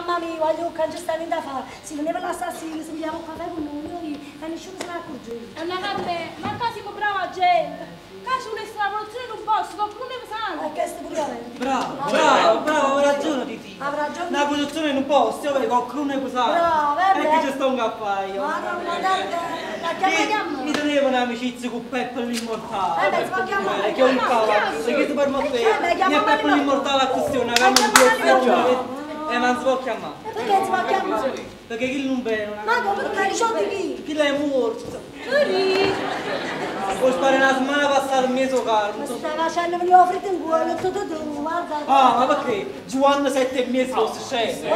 mamma mia, voglio che non sta niente da fare. Si veneva l'assassino, si pigliava un caffè con noi e nessuno se ne accorgeva. È una vabbè, ma qua siamo brava gente. Qua c'è un'estrapolazione in un posto, qualcuno ne sa. Questo pure io. Bravo, hai ragione Titi. Avrà ragione. Una produzione in un posto, io vedo qualcuno ne può usare. Bravo, E che c'è sta un caffè io. Madonna, la chiamiamo. Mi tenevo un'amicizia con Peppo l'immortale. Si può chiamare. Che ho il cavolo, che tu per me fai. Mi è Peppo l'immortale a questione, avevamo un po' ma non si può chiamare. Perché si può chiamare? Perché chi non bene? Ma come tu hai sciolti chi? Chi l'è morto? Puoi spare una settimana passata il mio carro. Ma stai facendo venire la fritta in cuore, tutto tu, guarda. Ah, ma perché? Giovanna 7 mesi fosse scendo.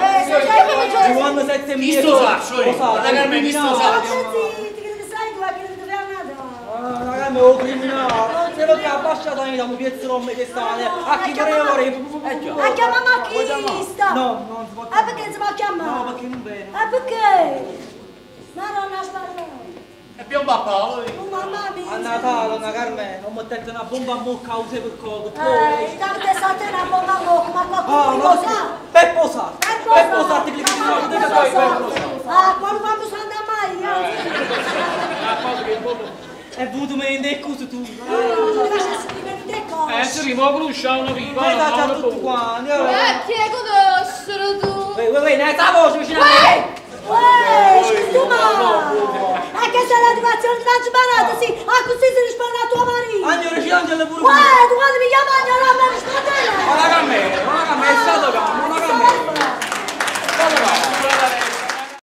Giovanna 7 mesi. Sto saccio io. Ragazzi, sto saccio. Ti credo che sai che non doveva andare. Ragazzi, me lo criminale. Se lo che ha lasciato mi da un piezzo non mi che state. A chi vorrei ore? A chiamare chi sta? No, non si può chiamare. Perché non si può chiamare? No, perché non bene. Perché? Madonna, sbarra. Abbiamo un papà. Mamma mia. A Natale, una Carmena, ho messo una bomba a bocca a usare per coco. State state una bomba a bocca, ma qualcuno lo sa? Peppo sa. Peppo sa, ti clicchi di Peppo sa. Quando si anda mai? È venuto me in decco tu. Si rimuove una viva. Ma da già tutto quanti. Chi è conoscere tu? Ne sta voce vicino a me. Tu ma! Che sei la divazione di una sbarata, sì! Ah, così si risponde a tuo marito! Agnolo, ci angelo pure. Tu quando mi chiama Agnolo, non mi rispondere! Ma la cammera, è stato calmo, la cammera.